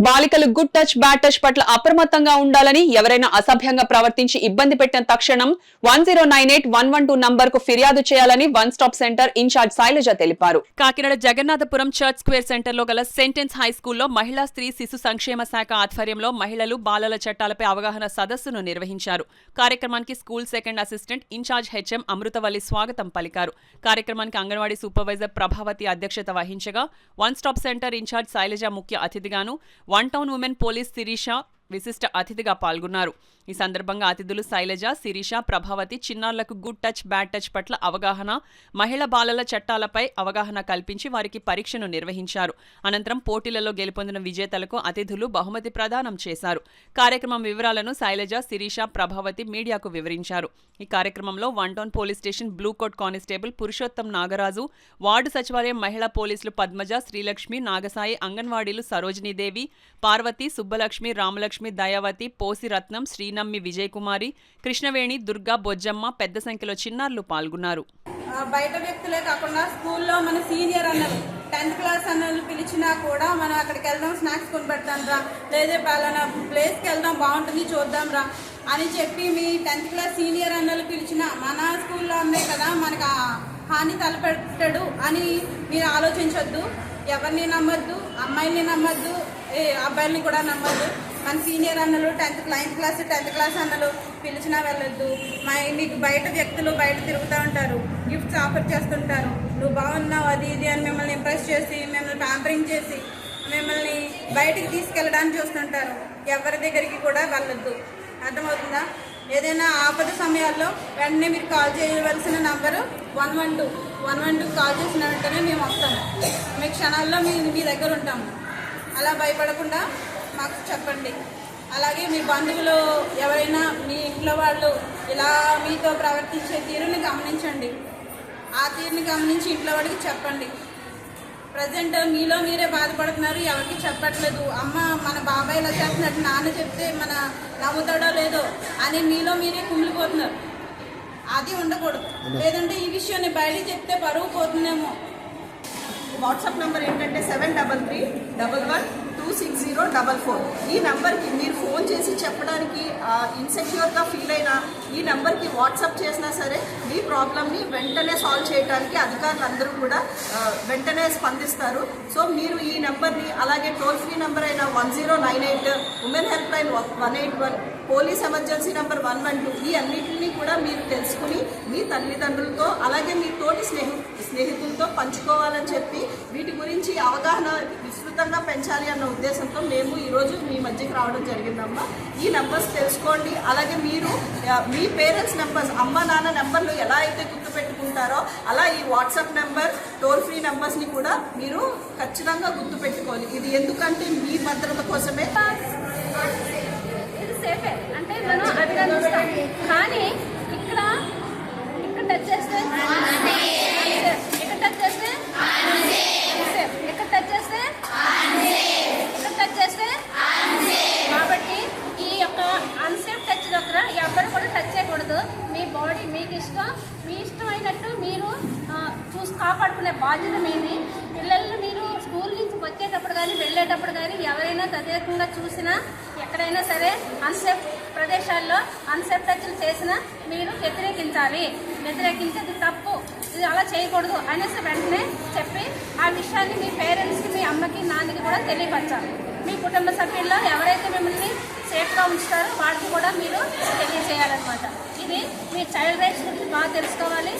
బాలికలు good touch bad touch పట్ల అప్రమత్తంగా ఉండాలని, ఎవరైనా అసభ్యంగా ప్రవర్తించి ఇబ్బంది పెట్టిన తక్షణం 1098-112 నంబర్కు ఫిర్యాదు చేయాలని one stop centre incharge Shailaja తెలిపారు. కాకినాడ జగన్నాథపురం చర్చ్ స్క్వేర్ సెంటర్లో గల సెంటెన్స్ హై స్కూల్లో మహిళా స్త్రీ శిశు సంక్షేమ శాఖ ఆధ్వర్యంలో మహిళలు బాలల చట్టాలపై అవగాహన సదస్సును నిర్వహించారు. కార్యక్రమానికి school second assistant in-charge HM Amruthavalli స్వాగతం పలికారు. కార్యక్రమానికి అంగన్వాడీ సూపర్వైజర్ ప్రభావతి అధ్యక్షత వహించగా, one stop centre incharge Sailaja ముఖ్య అతిథిగాను, one town women police Sirisha విశిష్ట అతిథిగా పాల్గొన్నారు. ఈ సందర్భంగా అతిథులు శైలజ, శిరీష, ప్రభావతి చిన్నారులకు గుడ్ టచ్ బ్యాడ్ టచ్ పట్ల అవగాహన, మహిళా బాలల చట్టాలపై అవగాహన కల్పించి వారికి పరీక్షను నిర్వహించారు. అనంతరం పోటీలలో గెలుపొందిన విజేతలకు అతిథులు బహుమతి ప్రదానం చేశారు. కార్యక్రమం వివరాలను శైలజ, శిరీష, ప్రభావతి మీడియాకు వివరించారు. ఈ కార్యక్రమంలో one town police station blue coat constable Purushottam Nagaraju, ward సచివాలయం మహిళా పోలీసులు పద్మజ, శ్రీలక్ష్మి, నాగసాయి, అంగన్వాడీలు సరోజినీదేవి, పార్వతి, సుబ్బలక్ష్మి, రామలక్ష్మి, దయావతి, పోసి రత్నం, శ్రీనమ్మి, విజయకుమారి, కృష్ణవేణి, దుర్గా, బొజ్జమ్మ పెద్ద సంఖ్యలో చిన్నారులు పాల్గొన్నారు. బయట వ్యక్తులే కాకుండా స్కూల్లో మన సీనియర్ అన్నలు 10th క్లాస్ అన్నలు పిలిచినా కూడా మనం అక్కడికి వెళ్దాం, స్నాక్స్ కొని పెడతాం రా, లేదా పలానా ప్లేస్కి వెళ్దాం బాగుంటుంది చూద్దాం రా అని చెప్పి మీ 10th క్లాస్ సీనియర్ అన్నలు పిలిచిన మన స్కూల్లో ఉన్నాయి కదా మనకు హాని తలపెట్టడు అని మీరు ఆలోచించొద్దు. ఎవరిని నమ్మద్దు, అమ్మాయిల్ని నమ్మద్దు, అబ్బాయిల్ని కూడా నమ్మద్దు. మన సీనియర్ అన్నలు 10th క్లాస్ అన్నలు పిలిచినా వెళ్ళొద్దు. మీకు బయట వ్యక్తులు బయట తిరుగుతూ ఉంటారు, గిఫ్ట్స్ ఆఫర్ చేస్తుంటారు, నువ్వు బాగున్నావు అది ఇది అని మిమ్మల్ని ఇంప్రెస్ చేసి, మిమ్మల్ని ప్యాంపరింగ్ చేసి, మిమ్మల్ని బయటికి తీసుకెళ్ళడానికి చూస్తుంటారు. ఎవరి దగ్గరికి కూడా వెళ్ళొద్దు. అర్థమవుతుందా? ఏదైనా ఆపద సమయాల్లో వెంటనే మీరు కాల్ చేయవలసిన నంబరు 112 కాల్ చేసిన వెంటనే మేము వస్తాము. మీ క్షణాల్లో మీ దగ్గర ఉంటాము. అలా భయపడకుండా మాకు చెప్పండి. అలాగే మీ బంధువులు ఎవరైనా మీ ఇంట్లో వాళ్ళు ఇలా మీతో ప్రవర్తించే తీరుని గమనించండి. ఆ తీరుని గమనించి ఇంట్లో వాడికి చెప్పండి. ప్రజెంట్ మీలో మీరే బాధపడుతున్నారు, ఎవరికి చెప్పట్లేదు. అమ్మ మన బాబాయ్ ఇలా చేస్తున్నట్టు నాన్న చెప్తే మన నవ్వుతాడో లేదో అని మీలో మీరే కుమిలిపోతున్నారు. అది ఉండకూడదు. లేదంటే ఈ విషయాన్ని బయటికి చెప్తే పరువు పోతుందేమో. వాట్సాప్ నెంబర్ ఏంటంటే 7311260444. ఈ నెంబర్కి మీరు ఫోన్ చేసి చెప్పడానికి ఇన్సెక్యూర్గా ఫీల్ అయినా ఈ నెంబర్కి వాట్సాప్ చేసినా సరే మీ ప్రాబ్లమ్ని వెంటనే సాల్వ్ చేయడానికి అధికారులు అందరూ కూడా వెంటనే స్పందిస్తారు. సో మీరు ఈ నెంబర్ని, అలాగే టోల్ ఫ్రీ నెంబర్ అయిన 1098, women help line 181, police emergency number 112 ఈ అన్నింటినీ కూడా మీరు తెలుసుకుని మీ తల్లిదండ్రులతో అలాగే మీ తోటి స్నేహితులతో పంచుకోవాలని చెప్పి వీటి గురించి అవగాహన విస్తృతంగా పెంచాలి అన్న ఉద్దేశంతో మేము ఈరోజు మీ మధ్యకి రావడం జరిగిందమ్మా. ఈ నెంబర్స్ తెలుసుకోండి. అలాగే మీరు మీ పేరెంట్స్ నెంబర్స్, అమ్మ నాన్న నెంబర్లు ఎలా అయితే గుర్తుపెట్టుకుంటారో అలా ఈ వాట్సాప్ నెంబర్, టోల్ ఫ్రీ నెంబర్స్ని కూడా మీరు ఖచ్చితంగా గుర్తుపెట్టుకోవాలి. ఇది ఎందుకంటే మీ భద్రత కోసమే. సేఫే అంటే మనం అభినందిస్తాం, కానీ ఇక్కడ టచ్ చేస్తే ఇక్కడ టచ్ చేస్తే ఇక్కడ టచ్ చేస్తే ఇక్కడ టచ్ చేస్తే కాబట్టి ఈ యొక్క అన్సేఫ్ టచ్ దగ్గర ఎవరు కూడా టచ్ చేయకూడదు. మీ బాడీ మీకు ఇష్టం, మీ ఇష్టమైనట్టు మీరు చూసి కాపాడుకునే బాధ్యత మీది. పిల్లల్ని మీరు స్కూల్ నుంచి వచ్చేటప్పుడు కానీ వెళ్ళేటప్పుడు కానీ ఎవరైనా తదేకంగా చూసినా, ఎక్కడైనా సరే అన్సేఫ్ ప్రదేశాల్లో అన్సేఫ్ టచ్లు చేసినా మీరు వ్యతిరేకించి అది తప్పు, ఇది అలా చేయకూడదు అనేసి వెంటనే చెప్పి ఆ విషయాన్ని మీ పేరెంట్స్కి, మీ అమ్మకి, నాన్నకి కూడా తెలియపరచాలి. మీ కుటుంబ సభ్యుల్లో ఎవరైతే మిమ్మల్ని సేఫ్గా ఉంచుతారో వాళ్ళకి కూడా మీరు తెలియజేయాలన్నమాట. ఇది మీ చైల్డ్ రైట్స్ గురించి బాగా తెలుసుకోవాలి.